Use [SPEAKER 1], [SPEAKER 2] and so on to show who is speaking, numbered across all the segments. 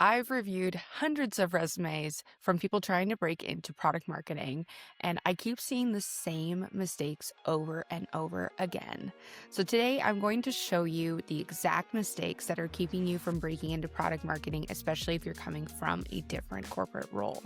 [SPEAKER 1] I've reviewed hundreds of resumes from people trying to break into product marketing, and I keep seeing the same mistakes over and over again. So today I'm going to show you the exact mistakes that are keeping you from breaking into product marketing, especially if you're coming from a different corporate role.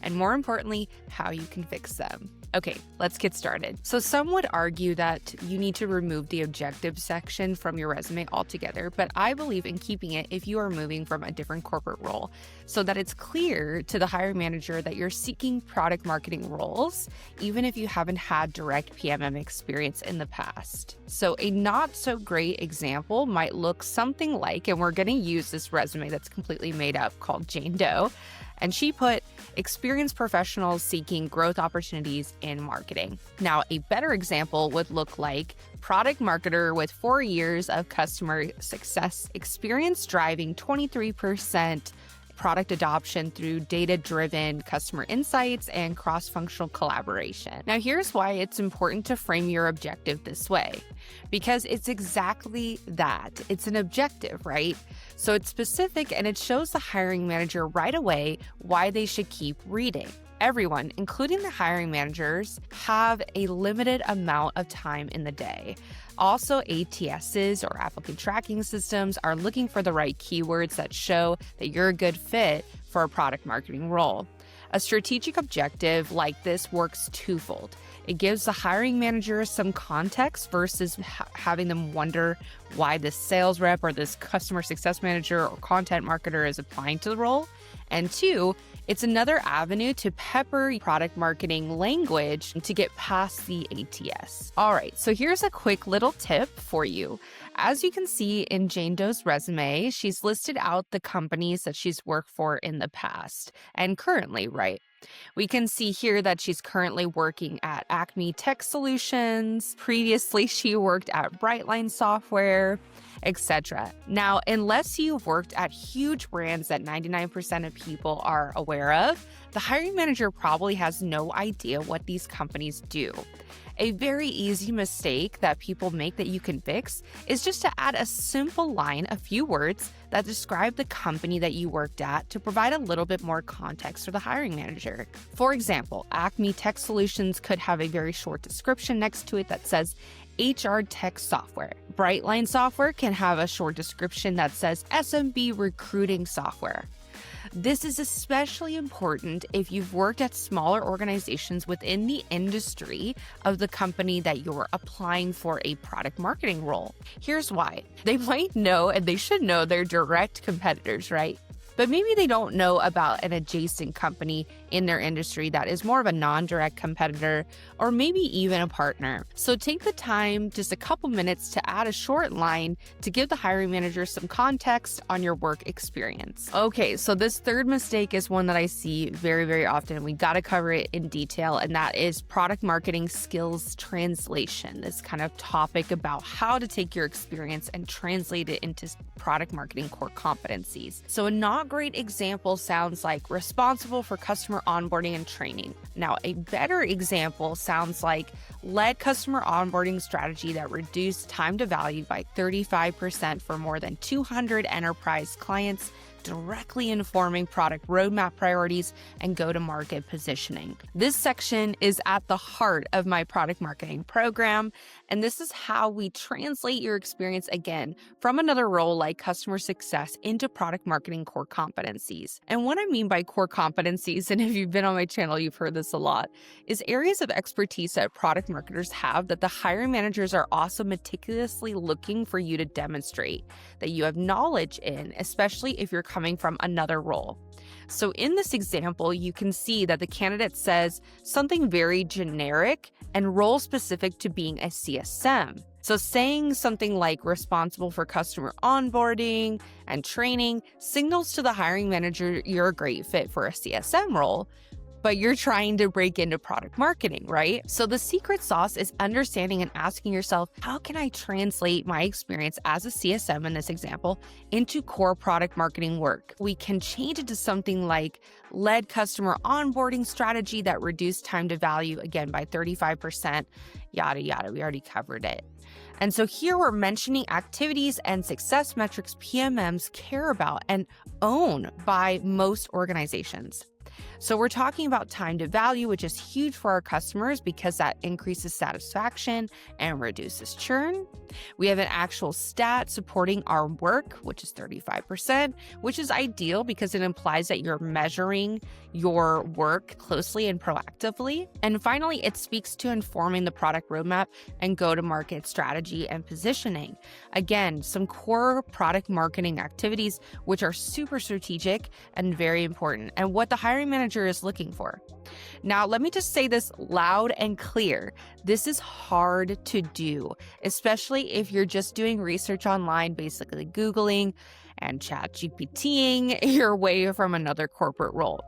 [SPEAKER 1] And more importantly, how you can fix them. Okay, let's get started. So some would argue that you need to remove the objective section from your resume altogether, but I believe in keeping it if you are moving from a different corporate role so that it's clear to the hiring manager that you're seeking product marketing roles, even if you haven't had direct PMM experience in the past. So a not so great example might look something like, and we're going to use this resume that's completely made up called Jane Doe. And she put experienced professionals seeking growth opportunities in marketing. Now, a better example would look like product marketer with 4 years of customer success experience driving 23% product adoption through data-driven customer insights and cross-functional collaboration. Now, here's why it's important to frame your objective this way, because it's exactly that. It's an objective, right? So it's specific and it shows the hiring manager right away why they should keep reading. Everyone, including the hiring managers, have a limited amount of time in the day. Also, ATSs or applicant tracking systems are looking for the right keywords that show that you're a good fit for a product marketing role. A strategic objective like this works twofold. It gives the hiring manager some context versus having them wonder why this sales rep or this customer success manager or content marketer is applying to the role. And two, it's another avenue to pepper product marketing language to get past the ATS. All right, so here's a quick little tip for you. As you can see in Jane Doe's resume, she's listed out the companies that she's worked for in the past and currently, right? We can see here that she's currently working at Acme Tech Solutions. Previously, she worked at Brightline Software, etc. Now, unless you've worked at huge brands that 99% of people are aware of, the hiring manager probably has no idea what these companies do. A very easy mistake that people make that you can fix is just to add a simple line, a few words that describe the company that you worked at to provide a little bit more context for the hiring manager. For example, Acme Tech Solutions could have a very short description next to it that says HR Tech Software. Brightline Software can have a short description that says SMB Recruiting Software. This is especially important if you've worked at smaller organizations within the industry of the company that you're applying for a product marketing role. Here's why. They might know, and they should know, their direct competitors, right? But maybe they don't know about an adjacent company in their industry that is more of a non-direct competitor or maybe even a partner. So take the time, just a couple minutes, to add a short line to give the hiring manager some context on your work experience. Okay, so this third mistake is one that I see very, very often. We got to cover it in detail, and that is product marketing skills translation. This kind of topic about how to take your experience and translate it into product marketing core competencies. So a not great example sounds like responsible for customer onboarding and training. Now, a better example sounds like led customer onboarding strategy that reduced time to value by 35% for more than 200 enterprise clients, directly informing product roadmap priorities and go-to-market positioning. This section is at the heart of my product marketing program, and this is how we translate your experience again from another role like customer success into product marketing core competencies. And what I mean by core competencies, and if you've been on my channel, you've heard this a lot, is areas of expertise that product marketers have that the hiring managers are also meticulously looking for you to demonstrate that you have knowledge in, especially if you're coming from another role. So in this example, you can see that the candidate says something very generic and role specific to being a CSM. So saying something like responsible for customer onboarding and training signals to the hiring manager you're a great fit for a CSM role, but you're trying to break into product marketing, right? So the secret sauce is understanding and asking yourself, how can I translate my experience as a CSM in this example into core product marketing work? We can change it to something like led customer onboarding strategy that reduced time to value, again, by 35%, yada, yada. We already covered it. And so here we're mentioning activities and success metrics PMMs care about and own by most organizations. So we're talking about time to value, which is huge for our customers because that increases satisfaction and reduces churn. We have an actual stat supporting our work, which is 35%, which is ideal because it implies that you're measuring your work closely and proactively. And finally, it speaks to informing the product roadmap and go-to-market strategy and positioning. Again, some core product marketing activities, which are super strategic and very important, and what the hiring manager is looking for. Now, let me just say this loud and clear. This is hard to do, especially if you're just doing research online, basically Googling and ChatGPTing your way from another corporate role.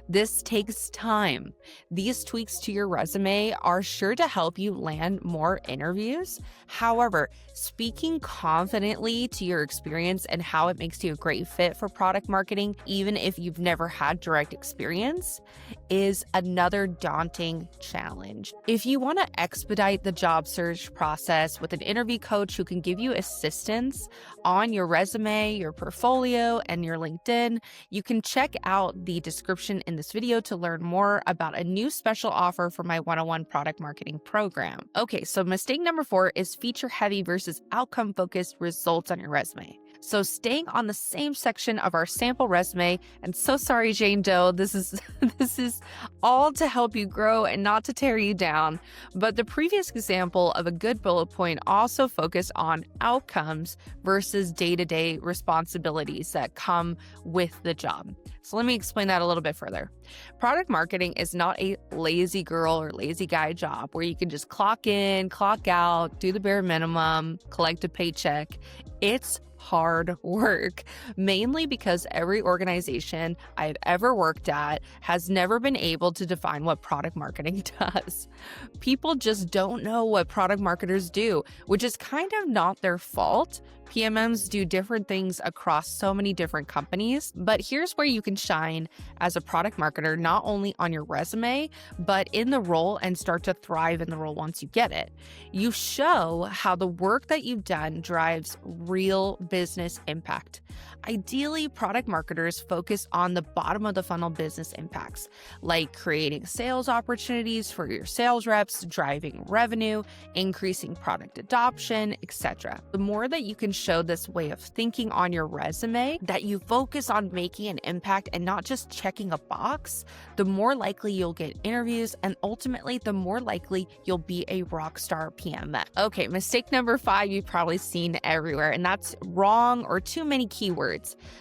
[SPEAKER 1] This takes time. These tweaks to your resume are sure to help you land more interviews. However, speaking confidently to your experience and how it makes you a great fit for product marketing, even if you've never had direct experience, is another daunting challenge. If you want to expedite the job search process with an interview coach who can give you assistance on your resume, your portfolio, and your LinkedIn, you can check out the description in this video to learn more about a new special offer for my one-on-one product marketing program. Okay, so mistake number 4 is feature heavy versus outcome focused results on your resume. So staying on the same section of our sample resume, and so sorry, Jane Doe, this is all to help you grow and not to tear you down. But the previous example of a good bullet point also focused on outcomes versus day-to-day responsibilities that come with the job. So let me explain that a little bit further. Product marketing is not a lazy girl or lazy guy job where you can just clock in, clock out, do the bare minimum, collect a paycheck. It's hard work, mainly because every organization I've ever worked at has never been able to define what product marketing does. People just don't know what product marketers do, which is kind of not their fault. PMMs do different things across so many different companies, but here's where you can shine as a product marketer, not only on your resume, but in the role and start to thrive in the role once you get it. You show how the work that you've done drives real business impact. Ideally, product marketers focus on the bottom of the funnel business impacts, like creating sales opportunities for your sales reps, driving revenue, increasing product adoption, etc. The more that you can show this way of thinking on your resume, that you focus on making an impact and not just checking a box, the more likely you'll get interviews, and ultimately the more likely you'll be a rock star PMM. Okay, mistake number 5 you've probably seen everywhere, and that's wrong or too many keywords.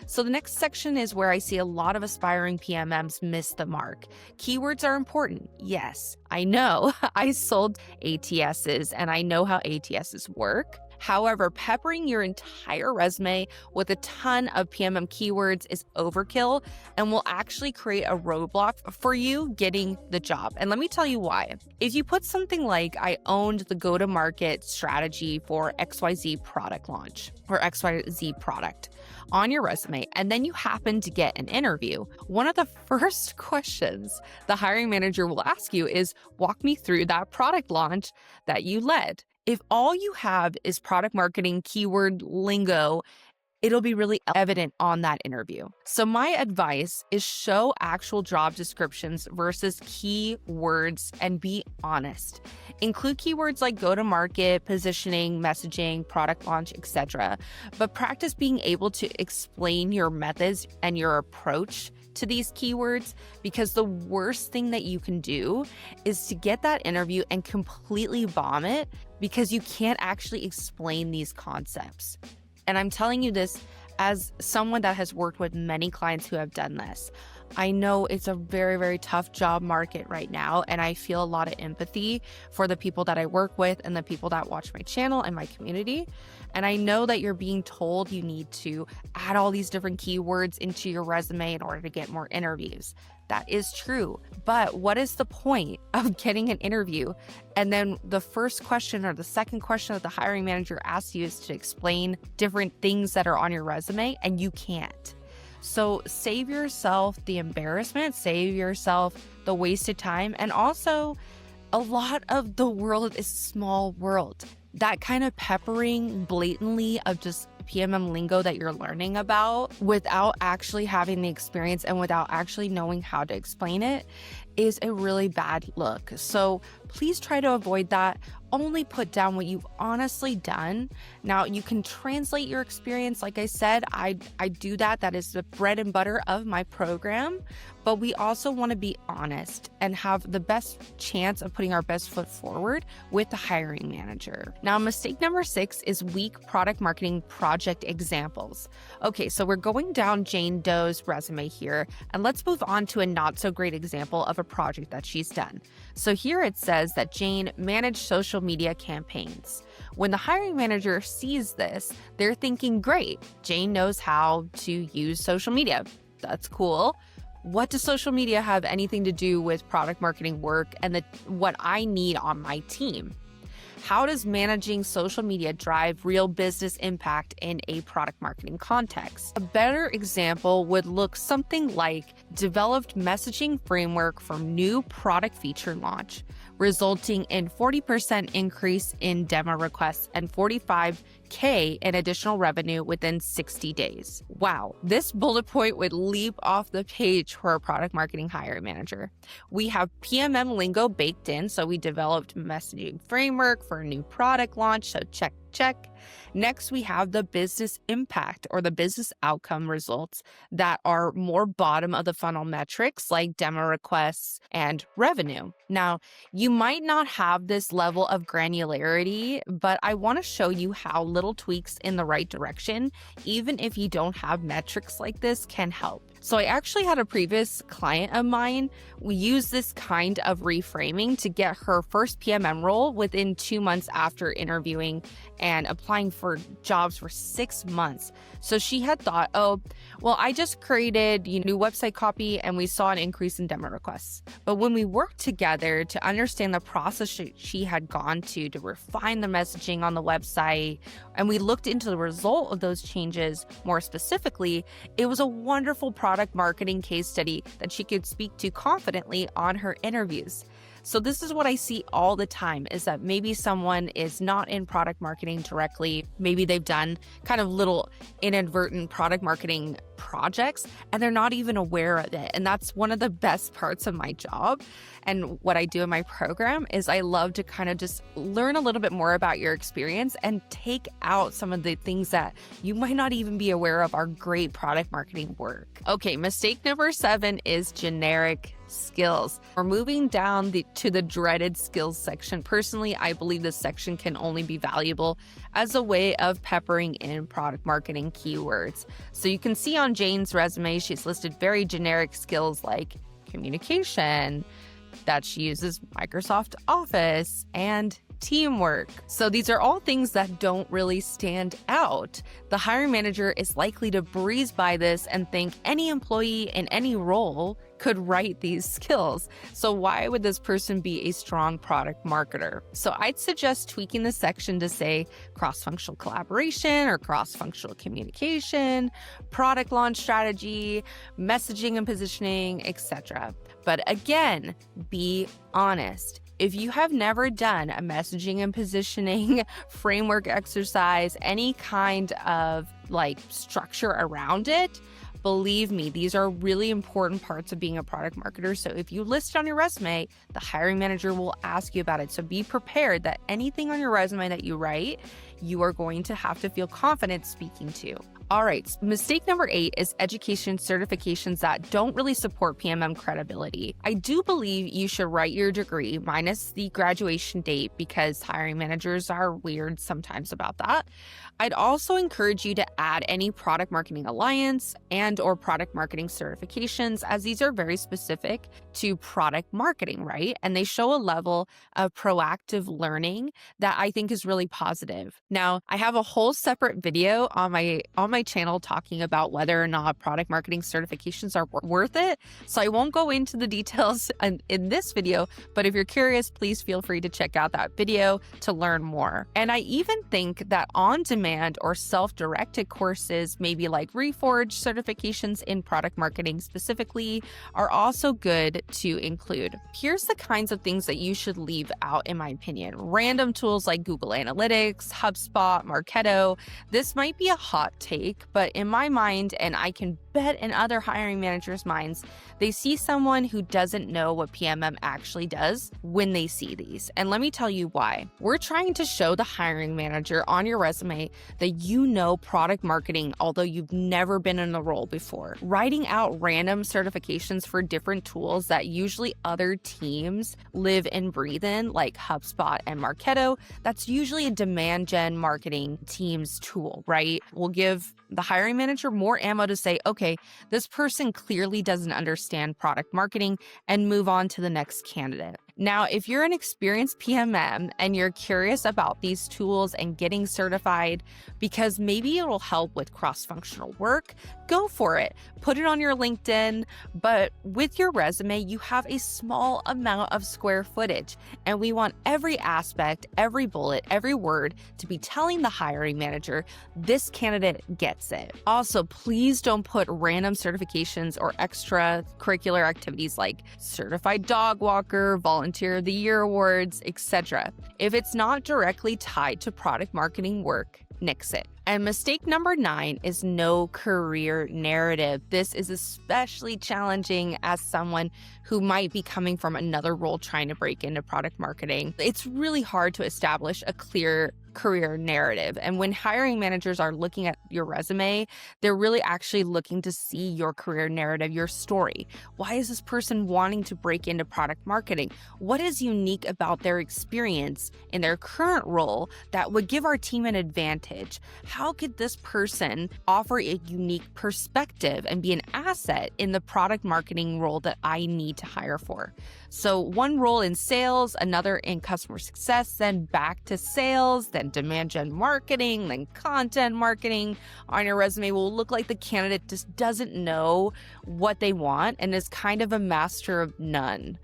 [SPEAKER 1] So the next section is where I see a lot of aspiring PMMs miss the mark. Keywords are important. Yes, I know. I sold ATSs and I know how ATSs work. However, peppering your entire resume with a ton of PMM keywords is overkill and will actually create a roadblock for you getting the job. And let me tell you why. If you put something like, I owned the go-to-market strategy for XYZ product launch or XYZ product on your resume, and then you happen to get an interview, one of the first questions the hiring manager will ask you is, walk me through that product launch that you led. If all you have is product marketing keyword lingo, it'll be really evident on that interview. So my advice is show actual job descriptions versus keywords and be honest. Include keywords like go-to-market, positioning, messaging, product launch, etc. But practice being able to explain your methods and your approach to these keywords, because the worst thing that you can do is to get that interview and completely bomb it because you can't actually explain these concepts. And I'm telling you this as someone that has worked with many clients who have done this. I know it's a very, very tough job market right now, and I feel a lot of empathy for the people that I work with and the people that watch my channel and my community. And I know that you're being told you need to add all these different keywords into your resume in order to get more interviews. That is true. But what is the point of getting an interview and then the first question or the second question that the hiring manager asks you is to explain different things that are on your resume and you can't? So save yourself the embarrassment, save yourself the wasted time, and also a lot of the world is a small world. that kind of peppering blatantly of just PMM lingo that you're learning about without actually having the experience and without actually knowing how to explain it is a really bad look. So please try to avoid that. Only put down what you've honestly done. Now, you can translate your experience. Like I said, I do that. That is the bread and butter of my program. But we also want to be honest and have the best chance of putting our best foot forward with the hiring manager. Now, mistake number 6 is weak product marketing project examples. Okay, so we're going down Jane Doe's resume here, and let's move on to a not so great example of a project that she's done. So here it says that Jane managed social media campaigns. When the hiring manager sees this, they're thinking, great, Jane knows how to use social media. That's cool. What does social media have anything to do with product marketing work and what I need on my team? How does managing social media drive real business impact in a product marketing context? A better example would look something like developed messaging framework for new product feature launch, resulting in 40% increase in demo requests and 45K in additional revenue within 60 days. Wow, this bullet point would leap off the page for a product marketing hiring manager. We have PMM lingo baked in, so we developed messaging framework for a new product launch, so check. Next, we have the business impact or the business outcome results that are more bottom of the funnel metrics like demo requests and revenue. Now, you might not have this level of granularity, but I want to show you how little tweaks in the right direction, even if you don't have metrics like this, can help. So I actually had a previous client of mine. We used this kind of reframing to get her first PMM role within 2 months after interviewing and applying for jobs for 6 months. So she had thought, oh, well, I just created new website copy and we saw an increase in demo requests. But when we worked together to understand the process she had gone to refine the messaging on the website, and we looked into the result of those changes more specifically, it was a wonderful product marketing case study that she could speak to confidently on her interviews. So this is what I see all the time, is that maybe someone is not in product marketing directly. Maybe they've done kind of little inadvertent product marketing projects and they're not even aware of it. And that's one of the best parts of my job. And what I do in my program is I love to kind of just learn a little bit more about your experience and take out some of the things that you might not even be aware of are great product marketing work. Okay, mistake number 7 is generic skills. We're moving down to the dreaded skills section. Personally, I believe this section can only be valuable as a way of peppering in product marketing keywords. So you can see on Jane's resume, she's listed very generic skills like communication, that she uses Microsoft Office, and teamwork. So these are all things that don't really stand out. The hiring manager is likely to breeze by this and think any employee in any role could write these skills. So why would this person be a strong product marketer? So I'd suggest tweaking the section to say cross-functional collaboration or cross-functional communication, product launch strategy, messaging and positioning, etc. But again, be honest. If you have never done a messaging and positioning framework exercise, any kind of structure around it, believe me, these are really important parts of being a product marketer. So if you list it on your resume, the hiring manager will ask you about it. So be prepared that anything on your resume that you write, you are going to have to feel confident speaking to. All right, mistake number 8 is education certifications that don't really support PMM credibility. I do believe you should write your degree minus the graduation date because hiring managers are weird sometimes about that. I'd also encourage you to add any product marketing alliance and or product marketing certifications, as these are very specific to product marketing, right? And they show a level of proactive learning that I think is really positive. Now, I have a whole separate video on my my channel talking about whether or not product marketing certifications are worth it. So I won't go into the details in this video, but if you're curious, please feel free to check out that video to learn more. And I even think that on-demand or self-directed courses, maybe like Reforge certifications in product marketing specifically, are also good to include. Here's the kinds of things that you should leave out, in my opinion. Random tools like Google Analytics, HubSpot, Marketo. This might be a hot take, but in my mind, and I can bet in other hiring managers' minds, they see someone who doesn't know what PMM actually does when they see these. And let me tell you why. We're trying to show the hiring manager on your resume that you know product marketing, although you've never been in the role before. Writing out random certifications for different tools that usually other teams live and breathe in, like HubSpot and Marketo, that's usually a demand gen marketing team's tool, right? We'll give the hiring manager more ammo to say, okay, this person clearly doesn't understand product marketing, and move on to the next candidate. Now, if you're an experienced PMM and you're curious about these tools and getting certified because maybe it will help with cross-functional work, go for it. Put it on your LinkedIn, but with your resume, you have a small amount of square footage, and we want every aspect, every bullet, every word to be telling the hiring manager, this candidate gets it. Also, please don't put random certifications or extracurricular activities like certified dog walker, volunteer of the year awards, etc. If it's not directly tied to product marketing work, nix it. And mistake number 9 is no career narrative. This is especially challenging as someone who might be coming from another role trying to break into product marketing. It's really hard to establish a clear career narrative. And when hiring managers are looking at your resume, they're really actually looking to see your career narrative, your story. Why is this person wanting to break into product marketing? What is unique about their experience in their current role that would give our team an advantage? How could this person offer a unique perspective and be an asset in the product marketing role that I need to hire for? So one role in sales, another in customer success, then back to sales, then demand gen marketing, then content marketing on your resume will look like the candidate just doesn't know what they want and is kind of a master of none.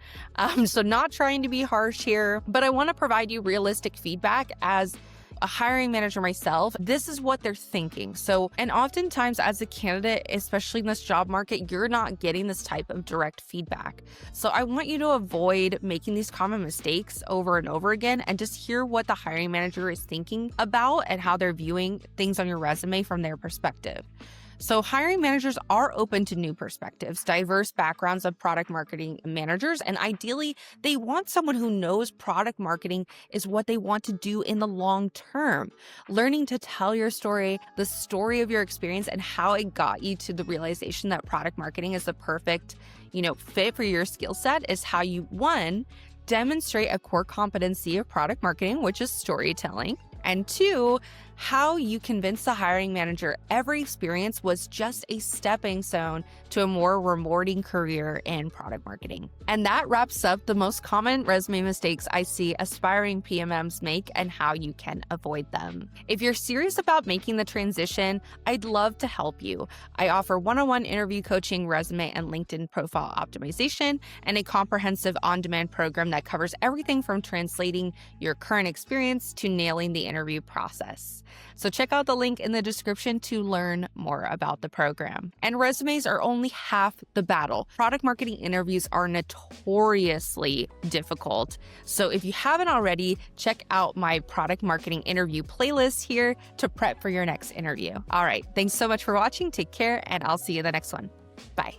[SPEAKER 1] So not trying to be harsh here, but I want to provide you realistic feedback as a hiring manager myself. This is what they're thinking. So, and oftentimes as a candidate, especially in this job market, you're not getting this type of direct feedback. So I want you to avoid making these common mistakes over and over again and just hear what the hiring manager is thinking about and how they're viewing things on your resume from their perspective. So hiring managers are open to new perspectives, diverse backgrounds of product marketing managers, and ideally, they want someone who knows product marketing is what they want to do in the long term. Learning to tell your story, the story of your experience, and how it got you to the realization that product marketing is the perfect, fit for your skill set is how you, one, demonstrate a core competency of product marketing, which is storytelling. And 2, how you convince the hiring manager every experience was just a stepping stone to a more rewarding career in product marketing. And that wraps up the most common resume mistakes I see aspiring PMMs make and how you can avoid them. If you're serious about making the transition, I'd love to help you. I offer one-on-one interview coaching, resume and LinkedIn profile optimization, and a comprehensive on-demand program that covers everything from translating your current experience to nailing the interview process. So check out the link in the description to learn more about the program. And resumes are only half the battle. Product marketing interviews are notoriously difficult. So if you haven't already, check out my product marketing interview playlist here to prep for your next interview. All right, thanks so much for watching. Take care, and I'll see you in the next one. Bye.